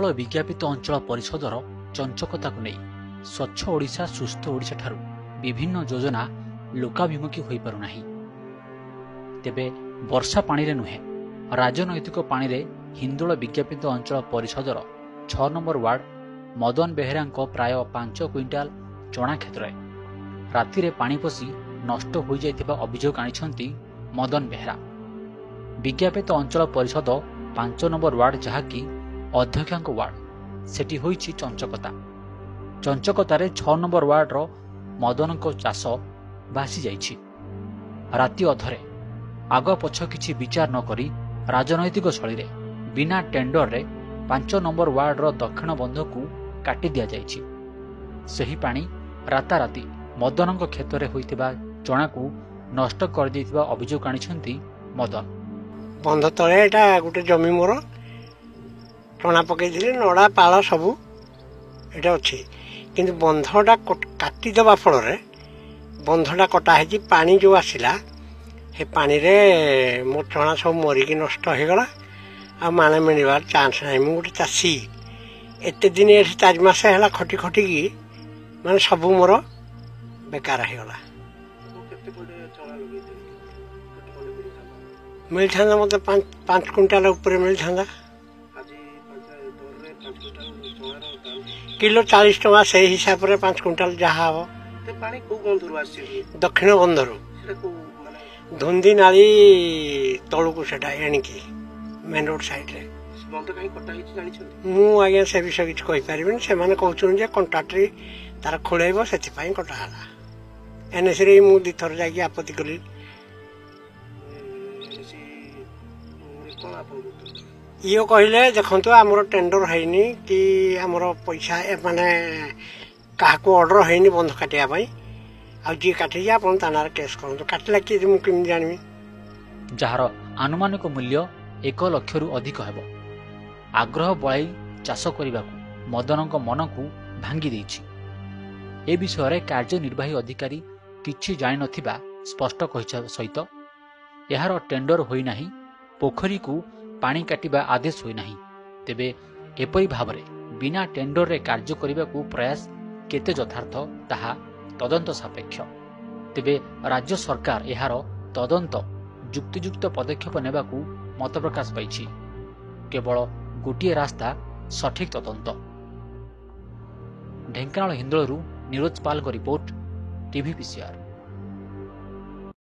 हिंदोल विज्ञापित अंचल परिषदर चंचकता को नहीं स्वच्छ ओडिशा सुस्थ ओडिशा ठारू विभिन्न योजना लोकाभिमुखी हो पारु नाही। तेबे वर्षा पानी रे नुहे राजनैतिक पानी रे हिंदोल विज्ञापित अंचल परिषदर 6 नंबर वार्ड मदन बेहेरा प्राय 5 क्विंटाल चना क्षेत्र राति रे पानी पसी नष्ट हो जाइथिबा अभियोग आनिछंती मदन बेहेरा। विज्ञापित अंचल परिषद 5 नंबर वार्ड जहाँकि अध्यक्ष वार्ड सेठी होइछि चंचकता। चंचकतारे 6 नंबर वार्ड रो मदन को चाष भासी जाइछि। राति अधरे आग पछ किछि विचार न करी राजनैतिक शैली रे बिना टेंडर रे 5 नंबर वार्ड रो दक्षिण बंध को काटी दिया जाइछि। सही पानी राताराति मदन क्षेत्र में होइतिबा चना को नष्ट कर देइतिबा अभियोग आनिछंती मदन। बंध तले एटा गोटे जमी मोर चना पकईली नड़ा पाल सबू एटा अच्छी किंतु बंधटा काटिदेवा फल बंधटा कटा है पानी जो आसला से पानी रे मो चना सब मरिकी नष्ट हो गला आ माने मिलवार चांस ना। मु गोटे चाषी एत दिन 4 मास है खटी खटिकी माने सब मोर बेकार होगला। मिल था मत 5 क्विंटाल ऊपर मिल था किलो 40 टका से हिसाब से 5 क्विंटाल जहाँ हम दक्षिण बंधर धुंदी नाली तलू से एणिकी मेन रोड साइड रे मुझे से विषय किसी कहीपर से कहते कंट्राक्टरी तार खोल से कटाला एनएस रे मु 2 थर जाकि आपत्ति कली। ये कहले देखु आमर टेंडर है कि आमर पैसा माने क्या ऑर्डर है बंध काटापी आ जी काटी आप केस करूँ काटला कि मुझे जानी जार आनुमानिक मूल्य 1 लाख रु अधिक हेब। आग्रह बड़ाई चाष करने मदन मन को भांगी देछि। ए विषय कार्यनिर्वाही अधिकारी किछि जानि नथिबा स्पष्ट कहिछा सहित यार टेंडर होई नाही पोखरी को पानी काटिबा आदेश होई नाही। तेबे एपरि भावरे बिना टेंडर रे कार्य करने को प्रयास केते यथार्थ ताहा तदंत सापेक्ष। तेबे राज्य सरकार यार तदंत जुक्तियुक्त पदक्षेप नेबाकू मत प्रकाश पाइछि। केवल गोटे रास्ता सठिक तदंत। ढेंकानाल हिंदोलरू नीरज पाल को रिपोर्ट टीवी पीसीआर।